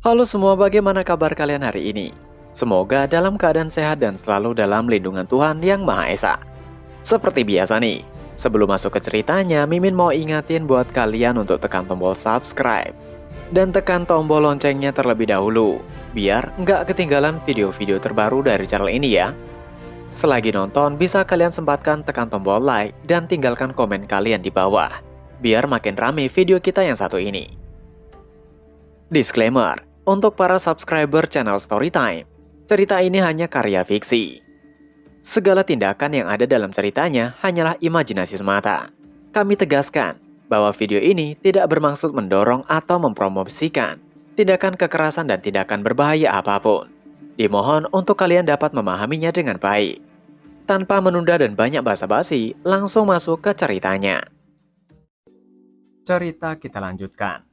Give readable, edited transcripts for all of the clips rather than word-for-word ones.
Halo semua, bagaimana kabar kalian hari ini? Semoga dalam keadaan sehat dan selalu dalam lindungan Tuhan Yang Maha Esa. Seperti biasa nih, sebelum masuk ke ceritanya, Mimin mau ingatin buat kalian untuk tekan tombol subscribe. Dan tekan tombol loncengnya terlebih dahulu, biar nggak ketinggalan video-video terbaru dari channel ini ya. Selagi nonton, bisa kalian sempatkan tekan tombol like dan tinggalkan komen kalian di bawah, biar makin rame video kita yang satu ini. Disclaimer, untuk para subscriber channel Storytime, cerita ini hanya karya fiksi. Segala tindakan yang ada dalam ceritanya hanyalah imajinasi semata. Kami tegaskan bahwa video ini tidak bermaksud mendorong atau mempromosikan tindakan kekerasan dan tindakan berbahaya apapun. Dimohon untuk kalian dapat memahaminya dengan baik. Tanpa menunda dan banyak basa-basi, langsung masuk ke ceritanya. Cerita kita lanjutkan.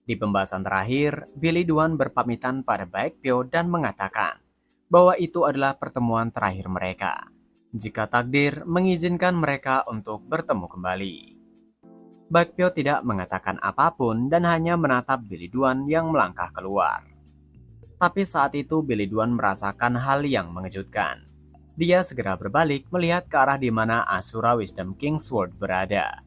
Di pembahasan terakhir, Billy Dwan berpamitan pada Baekpyo dan mengatakan bahwa itu adalah pertemuan terakhir mereka, jika takdir mengizinkan mereka untuk bertemu kembali. Baekpyo tidak mengatakan apapun dan hanya menatap Billy Dwan yang melangkah keluar. Tapi saat itu Billy Dwan merasakan hal yang mengejutkan. Dia segera berbalik melihat ke arah di mana Asura Wisdom Kingsword berada.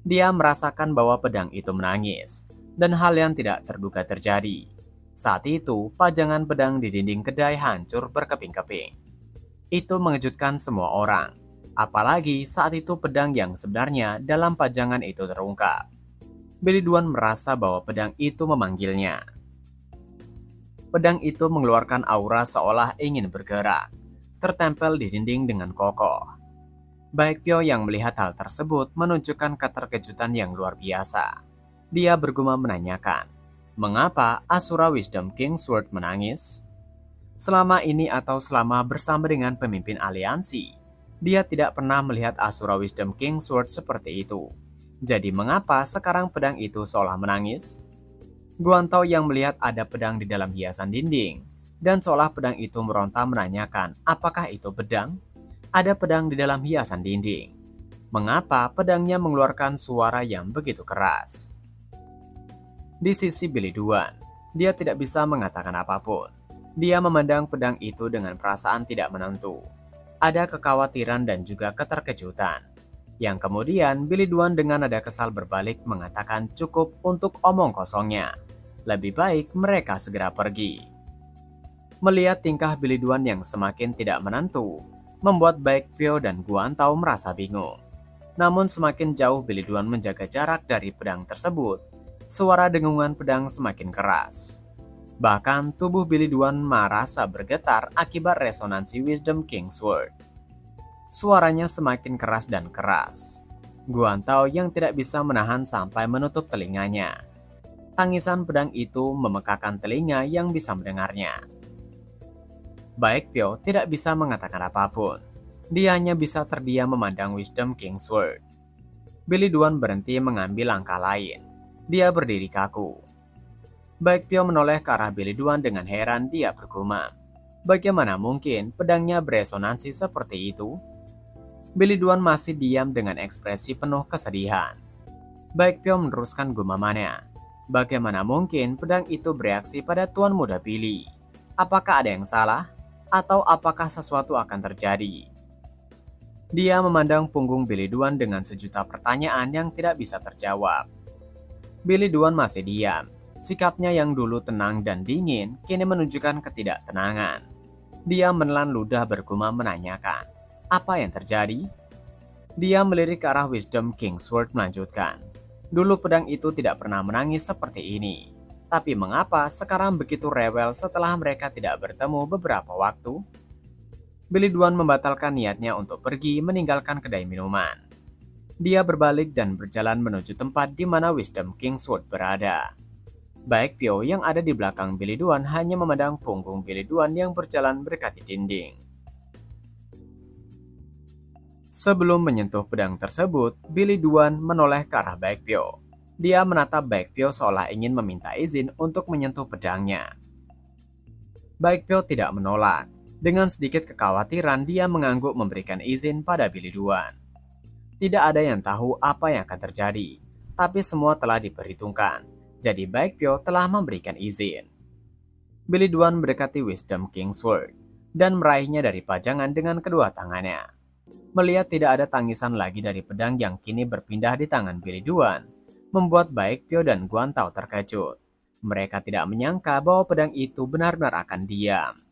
Dia merasakan bahwa pedang itu menangis. Dan hal yang tidak terduga terjadi. Saat itu, pajangan pedang di dinding kedai hancur berkeping-keping. Itu mengejutkan semua orang. Apalagi saat itu pedang yang sebenarnya dalam pajangan itu terungkap. Billy Dwan merasa bahwa pedang itu memanggilnya. Pedang itu mengeluarkan aura seolah ingin bergerak, tertempel di dinding dengan kokoh. Baekpyo yang melihat hal tersebut menunjukkan keterkejutan yang luar biasa. Dia bergumam menanyakan, mengapa Asura Wisdom Kingsword menangis? Selama ini atau selama bersama dengan pemimpin aliansi, dia tidak pernah melihat Asura Wisdom Kingsword seperti itu. Jadi mengapa sekarang pedang itu seolah menangis? Guantao yang melihat ada pedang di dalam hiasan dinding, dan seolah pedang itu meronta menanyakan, apakah itu pedang? Ada pedang di dalam hiasan dinding. Mengapa pedangnya mengeluarkan suara yang begitu keras? Di sisi Billy Dwan, dia tidak bisa mengatakan apapun. Dia memandang pedang itu dengan perasaan tidak menentu. Ada kekhawatiran dan juga keterkejutan. Yang kemudian Billy Dwan dengan nada kesal berbalik mengatakan cukup untuk omong kosongnya. Lebih baik mereka segera pergi. Melihat tingkah Billy Dwan yang semakin tidak menentu, membuat Baekpyo dan Guantao merasa bingung. Namun semakin jauh Billy Dwan menjaga jarak dari pedang tersebut, suara dengungan pedang semakin keras. Bahkan tubuh Billy Dwan merasa bergetar akibat resonansi Wisdom Kingsword. Suaranya semakin keras dan keras. Guantao yang tidak bisa menahan sampai menutup telinganya. Tangisan pedang itu memekakan telinga yang bisa mendengarnya. Baekpyo tidak bisa mengatakan apapun. Dia hanya bisa terdiam memandang Wisdom Kingsword. Billy Dwan berhenti mengambil langkah lain. Dia berdiri kaku. Baekpyo menoleh ke arah Billy Dwan dengan heran. Dia bergumam. Bagaimana mungkin pedangnya beresonansi seperti itu? Billy Dwan masih diam dengan ekspresi penuh kesedihan. Baekpyo meneruskan gumamannya. Bagaimana mungkin pedang itu bereaksi pada Tuan Muda Billy? Apakah ada yang salah? Atau apakah sesuatu akan terjadi? Dia memandang punggung Billy Dwan dengan sejuta pertanyaan yang tidak bisa terjawab. Billy Dwan masih diam. Sikapnya yang dulu tenang dan dingin kini menunjukkan ketidaktenangan. Dia menelan ludah bergumam menanyakan, apa yang terjadi? Dia melirik ke arah Wisdom Kingsword melanjutkan. Dulu pedang itu tidak pernah menangis seperti ini. Tapi mengapa sekarang begitu rewel setelah mereka tidak bertemu beberapa waktu? Billy Dwan membatalkan niatnya untuk pergi meninggalkan kedai minuman. Dia berbalik dan berjalan menuju tempat di mana Wisdom Kingsword berada. Baekpyo yang ada di belakang Billy Dwan hanya memandang punggung Billy Dwan yang berjalan mendekati dinding. Sebelum menyentuh pedang tersebut, Billy Dwan menoleh ke arah Baekpyo. Dia menatap Baekpyo seolah ingin meminta izin untuk menyentuh pedangnya. Baekpyo tidak menolak. Dengan sedikit kekhawatiran, dia mengangguk memberikan izin pada Billy Dwan. Tidak ada yang tahu apa yang akan terjadi, tapi semua telah diperhitungkan. Jadi Baekpyo telah memberikan izin. Billy Duan mendekati Wisdom Kingsword dan meraihnya dari pajangan dengan kedua tangannya. Melihat tidak ada tangisan lagi dari pedang yang kini berpindah di tangan Billy Duan, membuat Baekpyo dan Guantao terkejut. Mereka tidak menyangka bahwa pedang itu benar-benar akan diam.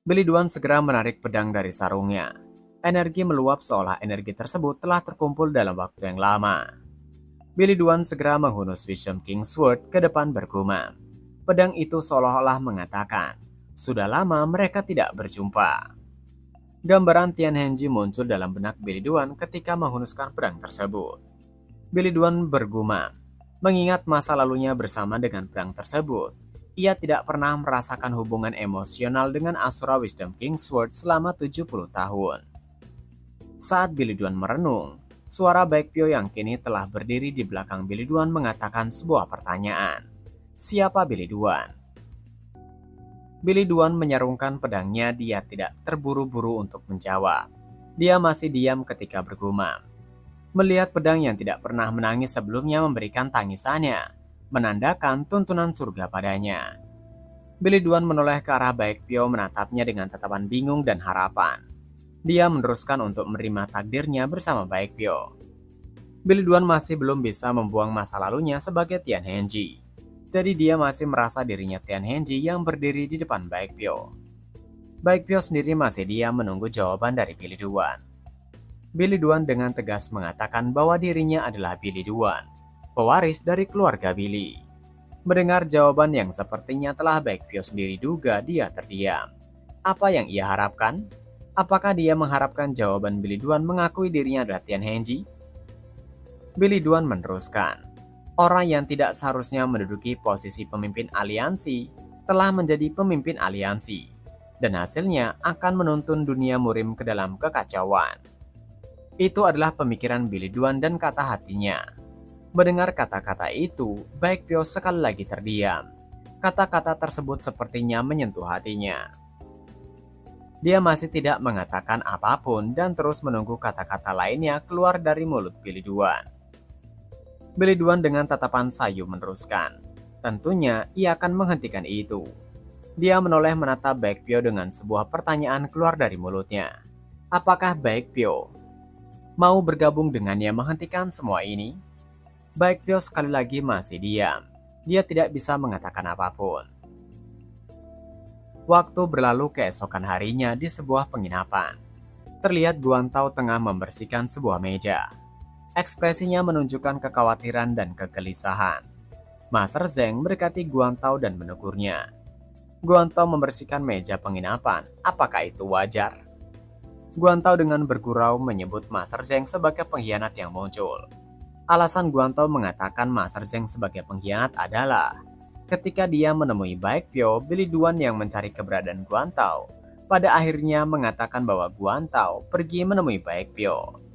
Billy Duan segera menarik pedang dari sarungnya. Energi meluap seolah energi tersebut telah terkumpul dalam waktu yang lama. Billy Duan segera menghunus Wisdom Kingsword ke depan bergumam. Pedang itu seolah-olah mengatakan, sudah lama mereka tidak berjumpa. Gambaran Tian Henji muncul dalam benak Billy Duan ketika menghunuskan pedang tersebut. Billy Duan bergumam, mengingat masa lalunya bersama dengan pedang tersebut. Ia tidak pernah merasakan hubungan emosional dengan Asura Wisdom Kingsword selama 70 tahun. Saat Billy Duan merenung, suara Baekpyo yang kini telah berdiri di belakang Billy Duan mengatakan sebuah pertanyaan. Siapa Billy Duan? Billy Duan menyarungkan pedangnya, dia tidak terburu-buru untuk menjawab. Dia masih diam ketika bergumam. Melihat pedang yang tidak pernah menangis sebelumnya memberikan tangisannya, menandakan tuntunan surga padanya. Billy Duan menoleh ke arah Baekpyo menatapnya dengan tatapan bingung dan harapan. Dia meneruskan untuk menerima takdirnya bersama Baekpyo. Billy Duan masih belum bisa membuang masa lalunya sebagai Tian Henji. Jadi dia masih merasa dirinya Tian Henji yang berdiri di depan Baekpyo. Baekpyo sendiri masih diam menunggu jawaban dari Billy Duan. Billy Duan dengan tegas mengatakan bahwa dirinya adalah Billy Duan, pewaris dari keluarga Billy. Mendengar jawaban yang sepertinya telah Baekpyo sendiri duga, dia terdiam. Apa yang ia harapkan? Apakah dia mengharapkan jawaban Billy Duan mengakui dirinya adalah Tian Henji? Billy Duan meneruskan, orang yang tidak seharusnya menduduki posisi pemimpin aliansi telah menjadi pemimpin aliansi, dan hasilnya akan menuntun dunia murim ke dalam kekacauan. Itu adalah pemikiran Billy Duan dan kata hatinya. Mendengar kata-kata itu, Baekpyo sekali lagi terdiam. Kata-kata tersebut sepertinya menyentuh hatinya. Dia masih tidak mengatakan apapun dan terus menunggu kata-kata lainnya keluar dari mulut Billy Duan. Billy Duan dengan tatapan sayu meneruskan, tentunya ia akan menghentikan itu. Dia menoleh menatap Baekpyo dengan sebuah pertanyaan keluar dari mulutnya. Apakah Baekpyo mau bergabung dengannya menghentikan semua ini? Baekpyo sekali lagi masih diam. Dia tidak bisa mengatakan apapun. Waktu berlalu keesokan harinya di sebuah penginapan. Terlihat Guantao tengah membersihkan sebuah meja. Ekspresinya menunjukkan kekhawatiran dan kegelisahan. Master Zeng mendekati Guantao dan menegurnya. Guantao membersihkan meja penginapan. Apakah itu wajar? Guantao dengan bergurau menyebut Master Zeng sebagai pengkhianat yang muncul. Alasan Guantao mengatakan Master Zeng sebagai pengkhianat adalah ketika dia menemui Baekpyo, Billy Duan yang mencari keberadaan Guantao pada akhirnya mengatakan bahwa Guantao pergi menemui Baekpyo.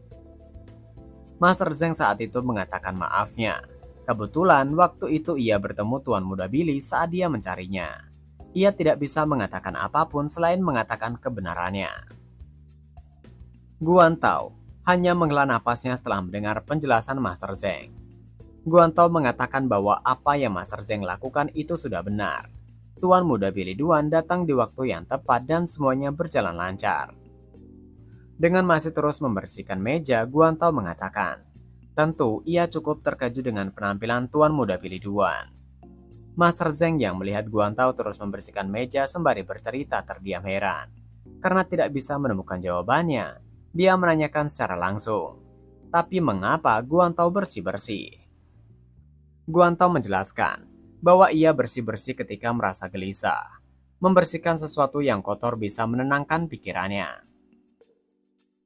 Master Zeng saat itu mengatakan maafnya. Kebetulan waktu itu ia bertemu Tuan Muda Billy saat dia mencarinya. Ia tidak bisa mengatakan apapun selain mengatakan kebenarannya. Guantao hanya menghela napasnya setelah mendengar penjelasan Master Zeng. Guantao mengatakan bahwa apa yang Master Zeng lakukan itu sudah benar. Tuan Muda Billy Duan datang di waktu yang tepat dan semuanya berjalan lancar. Dengan masih terus membersihkan meja, Guantao mengatakan, tentu ia cukup terkejut dengan penampilan Tuan Muda Billy Duan. Master Zeng yang melihat Guantao terus membersihkan meja sembari bercerita terdiam heran. Karena tidak bisa menemukan jawabannya, dia menanyakan secara langsung, tapi mengapa Guantao bersih-bersih? Guantao menjelaskan bahwa ia bersih-bersih ketika merasa gelisah. Membersihkan sesuatu yang kotor bisa menenangkan pikirannya.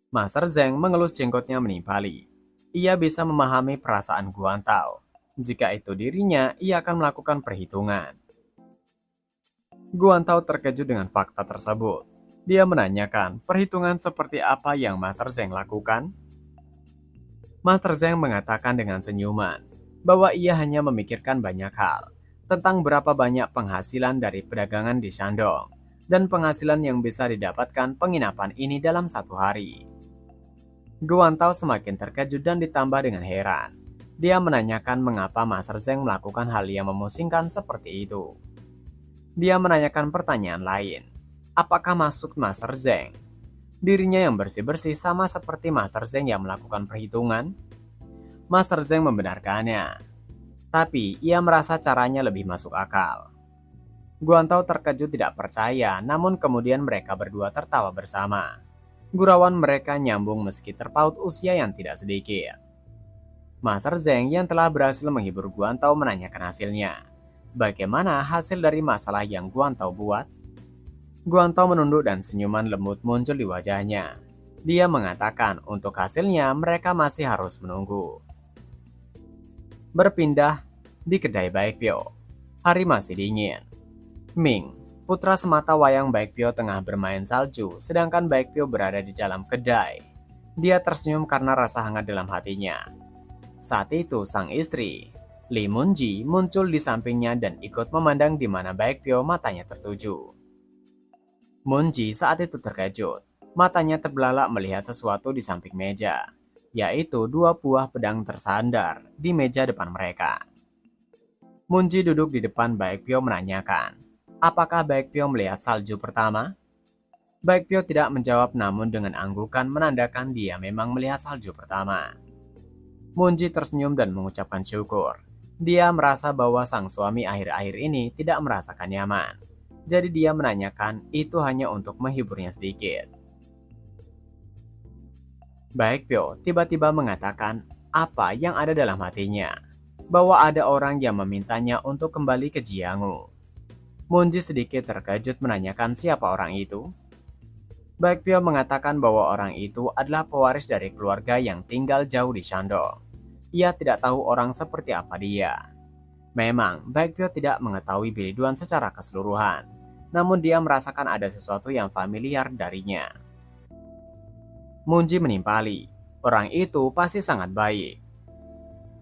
Master Zeng mengelus jenggotnya menimpali. Ia bisa memahami perasaan Guantao. Jika itu dirinya, ia akan melakukan perhitungan. Guantao terkejut dengan fakta tersebut. Dia menanyakan perhitungan seperti apa yang Master Zeng lakukan. Master Zeng mengatakan dengan senyuman bahwa ia hanya memikirkan banyak hal tentang berapa banyak penghasilan dari perdagangan di Shandong dan penghasilan yang bisa didapatkan penginapan ini dalam satu hari. Guantao semakin terkejut dan ditambah dengan heran. Dia menanyakan mengapa Master Zeng melakukan hal yang memusingkan seperti itu. Dia menanyakan pertanyaan lain. Apakah masuk Master Zeng? Dirinya yang bersih-bersih sama seperti Master Zeng yang melakukan perhitungan? Master Zeng membenarkannya, tapi ia merasa caranya lebih masuk akal. Guantao terkejut tidak percaya, namun kemudian mereka berdua tertawa bersama. Gurauan mereka nyambung meski terpaut usia yang tidak sedikit. Master Zeng yang telah berhasil menghibur Guantao menanyakan hasilnya. Bagaimana hasil dari masalah yang Guantao buat? Guantao menunduk dan senyuman lembut muncul di wajahnya. Dia mengatakan untuk hasilnya mereka masih harus menunggu. Berpindah di kedai Baekpyo. Hari masih dingin. Ming, putra semata wayang Baekpyo tengah bermain salju, sedangkan Baekpyo berada di dalam kedai. Dia tersenyum karena rasa hangat dalam hatinya. Saat itu sang istri, Lee Munji, muncul di sampingnya dan ikut memandang di mana Baekpyo matanya tertuju. Munji saat itu terkejut. Matanya terbelalak melihat sesuatu di samping meja, yaitu dua buah pedang tersandar di meja depan mereka. Munji duduk di depan Baekpyo menanyakan, apakah Baekpyo melihat salju pertama? Baekpyo tidak menjawab namun dengan anggukan menandakan dia memang melihat salju pertama. Munji tersenyum dan mengucapkan syukur. Dia merasa bahwa sang suami akhir-akhir ini tidak merasakan nyaman. Jadi dia menanyakan itu hanya untuk menghiburnya sedikit. Baekpyo tiba-tiba mengatakan apa yang ada dalam hatinya. Bahwa ada orang yang memintanya untuk kembali ke Jianghu. Munji sedikit terkejut menanyakan siapa orang itu. Baekpyo mengatakan bahwa orang itu adalah pewaris dari keluarga yang tinggal jauh di Shandong. Ia tidak tahu orang seperti apa dia. Memang, Baekpyo tidak mengetahui Biliduan secara keseluruhan. Namun dia merasakan ada sesuatu yang familiar darinya. Munji menimpali, orang itu pasti sangat baik.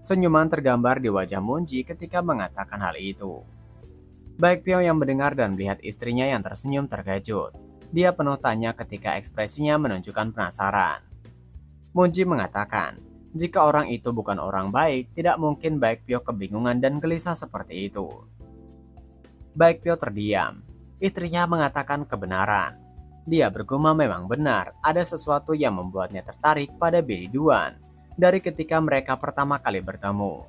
Senyuman tergambar di wajah Munji ketika mengatakan hal itu. Baekpyo yang mendengar dan melihat istrinya yang tersenyum terkejut. Dia penuh tanya ketika ekspresinya menunjukkan penasaran. Munji mengatakan, jika orang itu bukan orang baik, tidak mungkin Baekpyo kebingungan dan gelisah seperti itu. Baekpyo terdiam. Istrinya mengatakan kebenaran. Dia bergumam memang benar, ada sesuatu yang membuatnya tertarik pada Biliduan dari ketika mereka pertama kali bertemu.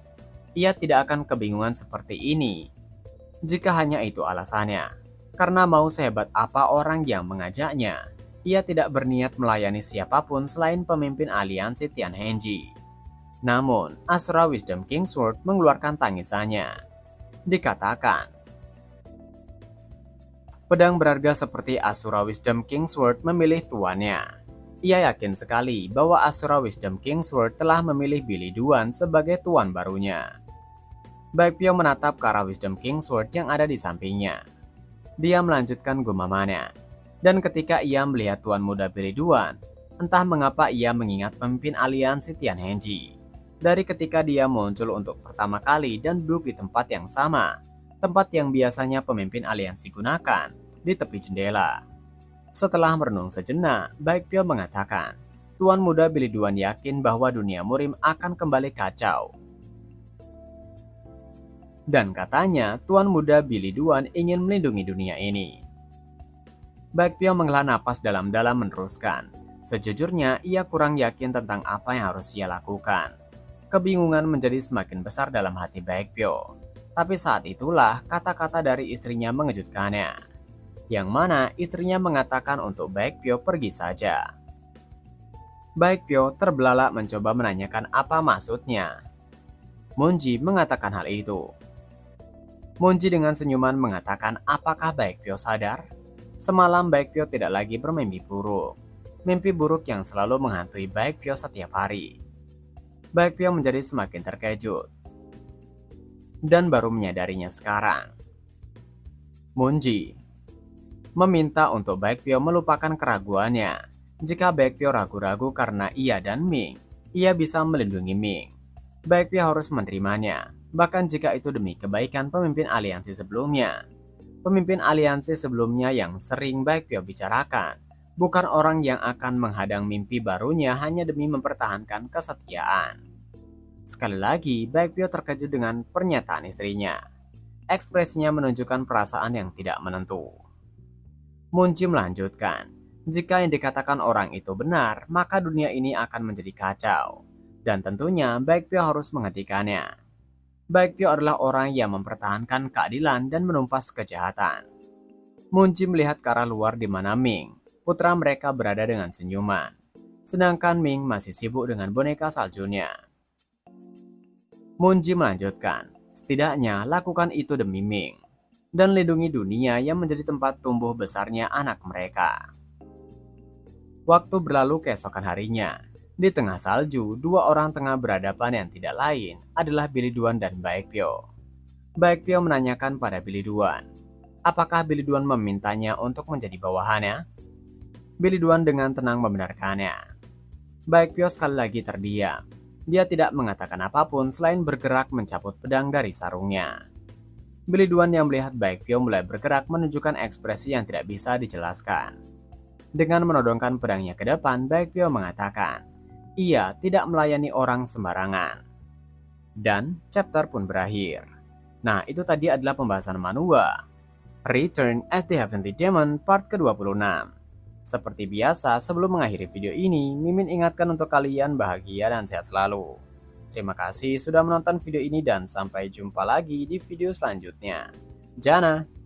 Ia tidak akan kebingungan seperti ini jika hanya itu alasannya. Karena mau sehebat apa orang yang mengajaknya, ia tidak berniat melayani siapapun selain pemimpin aliansi Tianhenji. Namun, Asura Wisdom Kingsword mengeluarkan tangisannya. Dikatakan, pedang berharga seperti Asura Wisdom Kingsword memilih tuannya. Ia yakin sekali bahwa Asura Wisdom Kingsword telah memilih Biliduan sebagai tuan barunya. Baekpyo menatap ke arah Wisdom Kingsword yang ada di sampingnya. Dia melanjutkan gumamannya. Dan ketika ia melihat tuan muda Biliduan, entah mengapa ia mengingat pemimpin aliansi Tianhenji. Dari ketika dia muncul untuk pertama kali dan duduk di tempat yang sama, tempat yang biasanya pemimpin aliansi gunakan, di tepi jendela. Setelah merenung sejenak, Baekpyo mengatakan, Tuan muda Biliduan yakin bahwa dunia murim akan kembali kacau. Dan katanya, Tuan muda Biliduan ingin melindungi dunia ini. Baekpyo menghela napas dalam-dalam meneruskan. Sejujurnya, ia kurang yakin tentang apa yang harus ia lakukan. Kebingungan menjadi semakin besar dalam hati Baekpyo. Tapi saat itulah kata-kata dari istrinya mengejutkannya. Yang mana istrinya mengatakan untuk Baekpyo pergi saja. Baekpyo terbelalak mencoba menanyakan apa maksudnya. Munji mengatakan hal itu. Munji dengan senyuman mengatakan apakah Baekpyo sadar? Semalam Baekpyo tidak lagi bermimpi buruk. Mimpi buruk yang selalu menghantui Baekpyo setiap hari. Baekpyo menjadi semakin terkejut. Dan baru menyadarinya sekarang. Munji meminta untuk Baekpyo melupakan keraguannya. Jika Baekpyo ragu-ragu karena ia dan Ming, ia bisa melindungi Ming. Baekpyo harus menerimanya, bahkan jika itu demi kebaikan pemimpin aliansi sebelumnya. Pemimpin aliansi sebelumnya yang sering Baekpyo bicarakan, bukan orang yang akan menghadang mimpi barunya hanya demi mempertahankan kesetiaan. Sekali lagi, Baekpyo terkejut dengan pernyataan istrinya. Ekspresinya menunjukkan perasaan yang tidak menentu. Munji melanjutkan, jika yang dikatakan orang itu benar, maka dunia ini akan menjadi kacau. Dan tentunya Baekpyo harus menghentikannya. Baekpyo adalah orang yang mempertahankan keadilan dan menumpas kejahatan. Munji melihat ke arah luar di mana Ming, putra mereka, berada dengan senyuman. Sedangkan Ming masih sibuk dengan boneka saljunya. Munji melanjutkan, setidaknya lakukan itu demi Ming dan lindungi dunia yang menjadi tempat tumbuh besarnya anak mereka. Waktu berlalu keesokan harinya. Di tengah salju, dua orang tengah berhadapan yang tidak lain adalah Billy Duan dan Baekpyo. Baekpyo menanyakan pada Billy Duan, apakah Billy Duan memintanya untuk menjadi bawahannya? Billy Duan dengan tenang membenarkannya. Baekpyo sekali lagi terdiam. Dia tidak mengatakan apapun selain bergerak mencabut pedang dari sarungnya. Billy Duan yang melihat Baekpyo mulai bergerak menunjukkan ekspresi yang tidak bisa dijelaskan. Dengan menodongkan pedangnya ke depan, Baekpyo mengatakan, ia tidak melayani orang sembarangan. Dan chapter pun berakhir. Nah, itu tadi adalah pembahasan manhwa Return as the Heavenly Demon part ke-26. Seperti biasa, sebelum mengakhiri video ini, Mimin ingatkan untuk kalian bahagia dan sehat selalu. Terima kasih sudah menonton video ini dan sampai jumpa lagi di video selanjutnya. Jana!